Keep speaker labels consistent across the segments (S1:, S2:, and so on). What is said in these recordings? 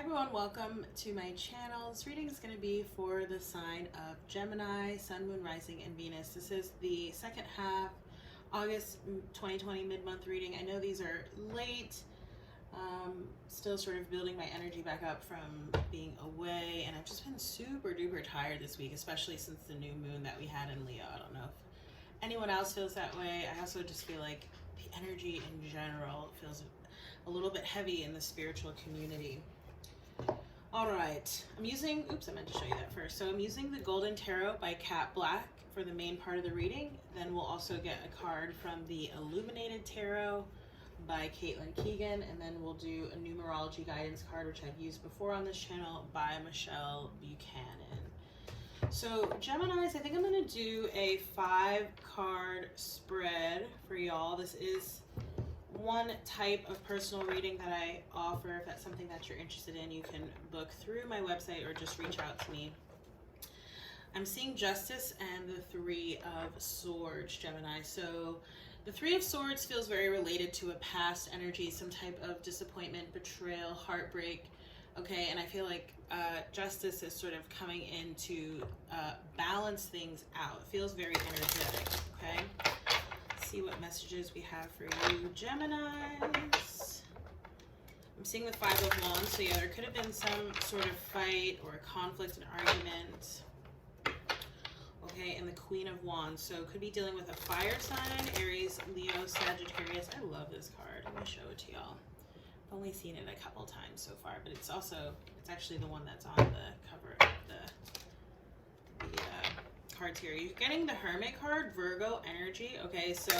S1: Hi everyone, welcome to my channel. This reading is going to be for the sign of Gemini, Sun, Moon, Rising, and Venus. This is the second half, August 2020 mid-month reading. I know these are late, still sort of building my energy back up from being away, and I've just been super duper tired this week, especially since the new moon that we had in Leo. I don't know if anyone else feels that way. I also just feel like the energy in general feels a little bit heavy in the spiritual community. All right, I'm using, I meant to show you that first. So I'm using the Golden Tarot by Cat Black for the main part of the reading. Then we'll also get a card from the Illuminated Tarot by Caitlin Keegan. And then we'll do a numerology guidance card, which I've used before on this channel, by Michelle Buchanan. So Geminis, I think I'm gonna do a 5-card spread for y'all. This is one type of personal reading that I offer. If that's something that you're interested in, you can book through my website or just reach out to me. I'm seeing Justice and the 3 of Swords, Gemini. So the 3 of Swords feels very related to a past energy, some type of disappointment, betrayal, heartbreak. Okay, and I feel like Justice is sort of coming in to balance things out. It feels very energetic, okay? See what messages we have for you, Geminis. I'm seeing the 5 of Wands, so yeah, there could have been some sort of fight or a conflict, an argument. Okay, and the Queen of Wands, so could be dealing with a fire sign, Aries, Leo, Sagittarius. I love this card. Let me show it to y'all. I've only seen it a couple times so far, but it's actually the one that's on the cover of the cards here. You're getting the Hermit card, Virgo energy. Okay, so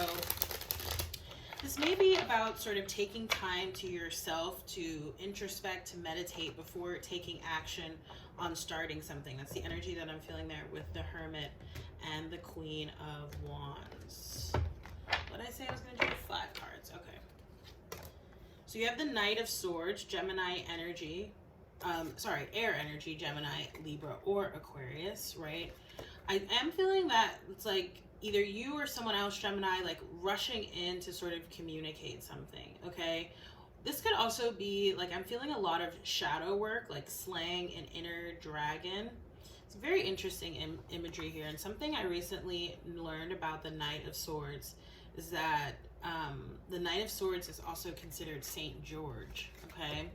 S1: this may be about sort of taking time to yourself to introspect, to meditate before taking action on starting something. That's the energy that I'm feeling there with the Hermit and the Queen of Wands. What did I say I was going to do? 5 cards. Okay. So you have the Knight of Swords, Gemini energy. Air energy, Gemini, Libra, or Aquarius, right? I am feeling that it's like either you or someone else, Gemini, like rushing in to sort of communicate something, okay? This could also be like, I'm feeling a lot of shadow work, like slaying an inner dragon. It's very interesting imagery here. And something I recently learned about the Knight of Swords is that the Knight of Swords is also considered Saint George, okay?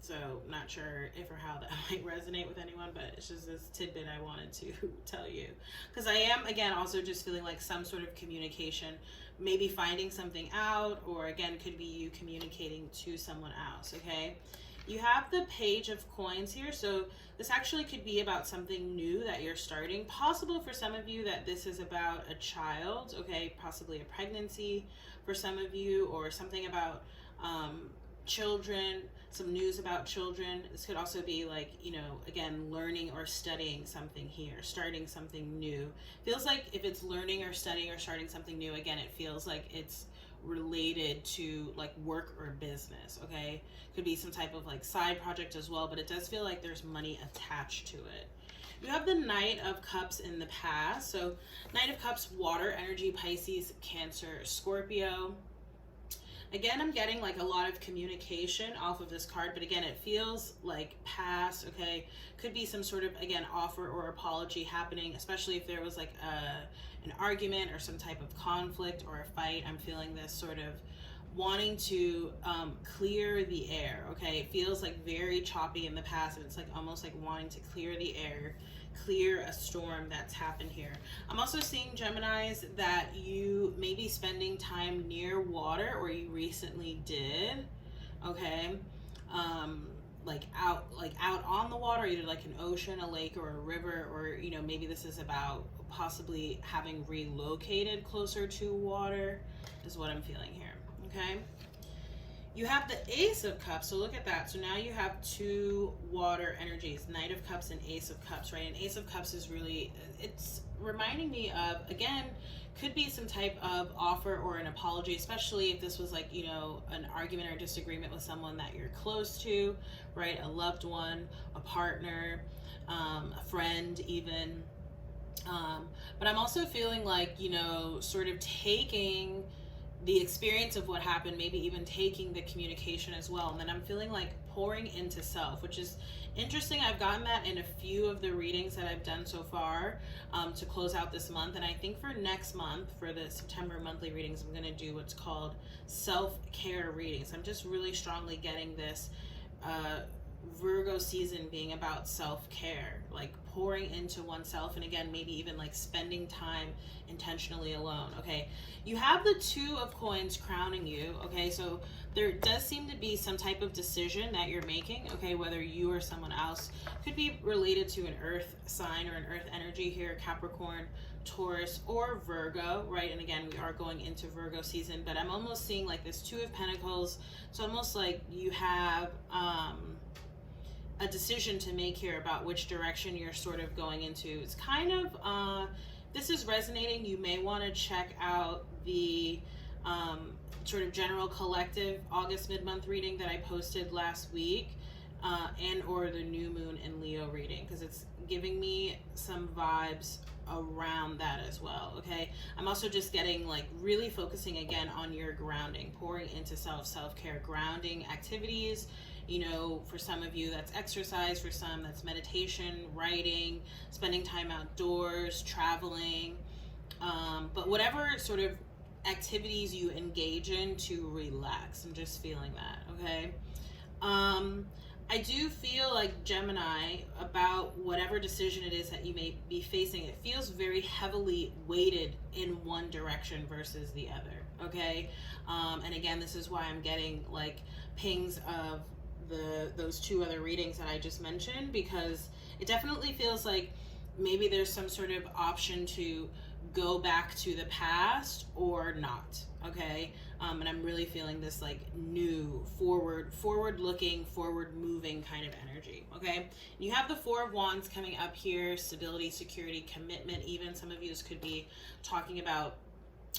S1: So not sure if or how that might resonate with anyone, but it's just this tidbit I wanted to tell you. Because I am, again, also just feeling like some sort of communication, maybe finding something out, or again, could be you communicating to someone else, okay? You have the Page of Coins here, so this actually could be about something new that you're starting. Possible for some of you that this is about a child, okay? Possibly a pregnancy for some of you, or something about children, some news about children. This could also be like, you know, again, learning or studying something here, starting something new. Feels like if it's learning or studying or starting something new, again, it feels like it's related to like work or business, okay? Could be some type of like side project as well, but it does feel like there's money attached to it. You have the Knight of Cups in the past. So Knight of Cups, water energy, Pisces, Cancer, Scorpio. Again, I'm getting like a lot of communication off of this card, but again, it feels like past, okay? Could be some sort of, again, offer or apology happening, especially if there was like an argument or some type of conflict or a fight. I'm feeling this sort of wanting to clear the air, okay? It feels like very choppy in the past, and it's like almost like wanting to clear the air, clear a storm that's happened here. I'm also seeing, Geminis, that you may be spending time near water, or you recently did, okay? Like out on the water, either like an ocean, a lake, or a river, or, you know, maybe this is about possibly having relocated closer to water, is what I'm feeling here, okay? You have the Ace of Cups, so look at that. So now you have 2 water energies, Knight of Cups and Ace of Cups, right? And Ace of Cups is really, it's reminding me of, again, could be some type of offer or an apology, especially if this was like, you know, an argument or disagreement with someone that you're close to, right? A loved one, a partner, a friend even. But I'm also feeling like, you know, sort of taking the experience of what happened, maybe even taking the communication as well. And then I'm feeling like pouring into self, which is interesting. I've gotten that in a few of the readings that I've done so far to close out this month. And I think for next month, for the September monthly readings, I'm going to do what's called self-care readings. I'm just really strongly getting this Virgo season being about self-care, like pouring into oneself, and again, maybe even like spending time intentionally alone. Okay, you have the Two of Coins crowning you. Okay, so there does seem to be some type of decision that you're making, okay, whether you or someone else. Could be related to an earth sign or an earth energy here, Capricorn, Taurus, or Virgo, right? And again, we are going into Virgo season, but I'm almost seeing like this Two of Pentacles. It's almost like you have a decision to make here about which direction you're sort of going into. It's kind of, this is resonating. You may want to check out the sort of general collective August mid-month reading that I posted last week, and or the new moon in Leo reading, because it's giving me some vibes around that as well. Okay, I'm also just getting like really focusing again on your grounding, pouring into self-care, grounding activities. You know, for some of you that's exercise, for some that's meditation, writing, spending time outdoors, traveling, but whatever sort of activities you engage in to relax. I'm just feeling that. Okay, I do feel like, Gemini, about whatever decision it is that you may be facing, it feels very heavily weighted in one direction versus the other. Okay, and again, this is why I'm getting like pings of those two other readings that I just mentioned, because it definitely feels like maybe there's some sort of option to go back to the past or not. Okay, and I'm really feeling this like new forward looking, forward moving kind of energy. Okay, you have the Four of Wands coming up here, stability, security, commitment. Even some of you could be talking about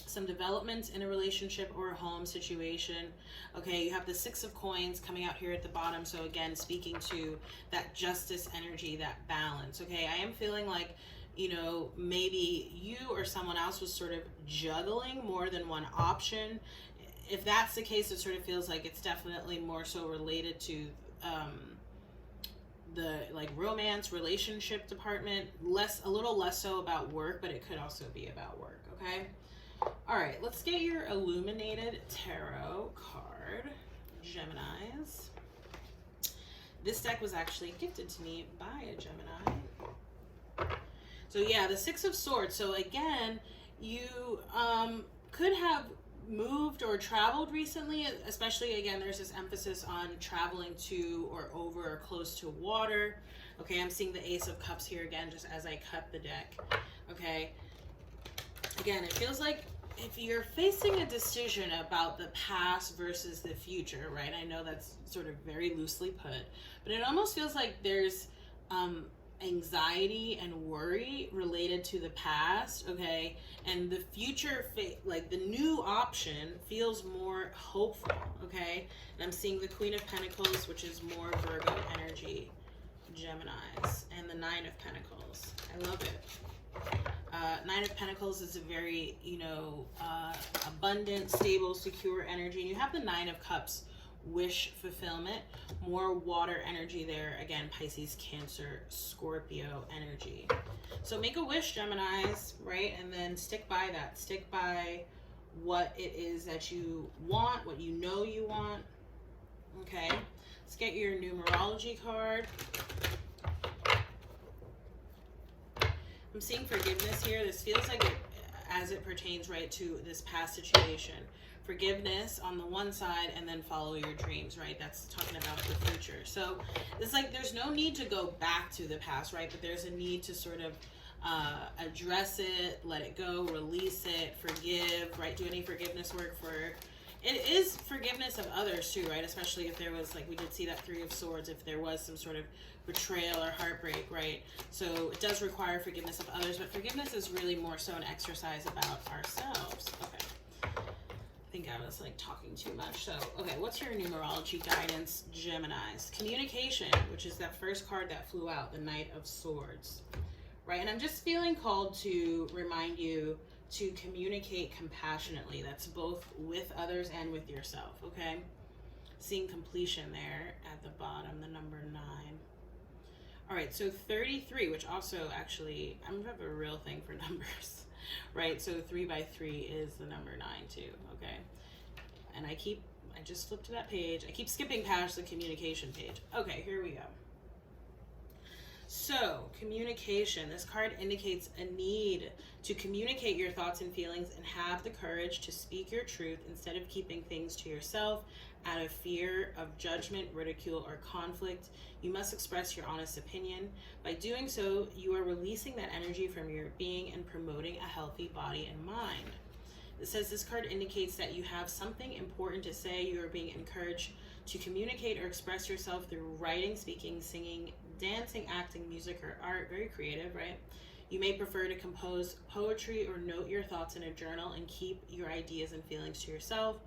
S1: some developments in a relationship or a home situation. Okay, you have the Six of Coins coming out here at the bottom. So again, speaking to that justice energy, that balance. Okay, I am feeling like, you know, maybe you or someone else was sort of juggling more than one option. If that's the case, it sort of feels like it's definitely more so related to the like romance, relationship department, a little less so about work, but it could also be about work. Okay, all right, let's get your Illuminated Tarot card, Geminis. This deck was actually gifted to me by a Gemini. So yeah, the Six of Swords. So again, you could have moved or traveled recently, especially again, there's this emphasis on traveling to or over or close to water. Okay, I'm seeing the Ace of Cups here again, just as I cut the deck. Okay, again, it feels like if you're facing a decision about the past versus the future, right? I know that's sort of very loosely put, but it almost feels like there's anxiety and worry related to the past, okay? And the future, like the new option, feels more hopeful, okay? And I'm seeing the Queen of Pentacles, which is more Virgo energy, Geminis, and the Nine of Pentacles. I love it. Nine of Pentacles is a very, you know, abundant, stable, secure energy. And you have the Nine of Cups, wish fulfillment, more water energy there. Again, Pisces, Cancer, Scorpio energy. So make a wish, Geminis, right? And then stick by that. Stick by what it is that you want, what you know you want. Okay, let's get your numerology card. I'm seeing forgiveness here. This feels like it, as it pertains right to this past situation. Forgiveness on the one side, and then follow your dreams, right? That's talking about the future. So it's like there's no need to go back to the past, right? But there's a need to sort of address it, let it go, release it, forgive, right? Do any forgiveness work for... It is forgiveness of others too, right? Especially if there was, like we did see that Three of Swords, if there was some sort of betrayal or heartbreak, right? So it does require forgiveness of others, but forgiveness is really more so an exercise about ourselves. Okay. I think I was like talking too much. So, okay, what's your numerology guidance, Geminis? Communication, which is that first card that flew out, the Knight of Swords, right? And I'm just feeling called to remind you to communicate compassionately. That's both with others and with yourself, okay? Seeing completion there at the bottom, the number 9. All right, so 33, which also actually, I'm gonna have a real thing for numbers, right? So 3 by 3 is the number 9 too, okay? And I just flipped to that page. I keep skipping past the communication page. Okay, here we go. So, communication. This card indicates a need to communicate your thoughts and feelings and have the courage to speak your truth instead of keeping things to yourself out of fear of judgment, ridicule, or conflict. You must express your honest opinion. By doing so, you are releasing that energy from your being and promoting a healthy body and mind. It says this card indicates that you have something important to say. You are being encouraged to communicate or express yourself through writing, speaking, singing, dancing, acting, music, or art. Very creative, right? You may prefer to compose poetry or note your thoughts in a journal and keep your ideas and feelings to yourself,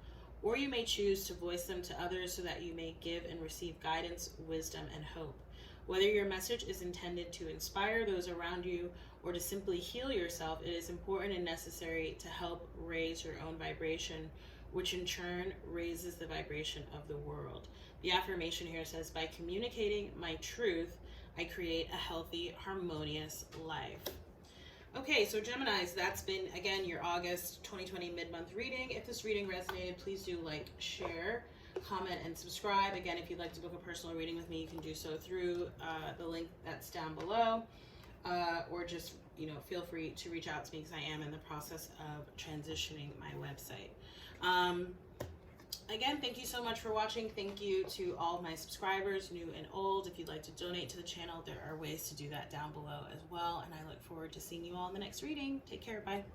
S1: or you may choose to voice them to others so that you may give and receive guidance, wisdom, and hope. Whether your message is intended to inspire those around you or to simply heal yourself, it is important and necessary to help raise your own vibration, which in turn raises the vibration of the world. The affirmation here says, by communicating my truth, I create a healthy, harmonious life. Okay, so Geminis, that's been, again, your August 2020 mid-month reading. If this reading resonated, please do like, share, comment, and subscribe. Again, if you'd like to book a personal reading with me, you can do so through the link that's down below, or just, feel free to reach out to me because I am in the process of transitioning my website. Again, thank you so much for watching. Thank you to all of my subscribers, new and old. If you'd like to donate to the channel, there are ways to do that down below as well. And I look forward to seeing you all in the next reading. Take care. Bye.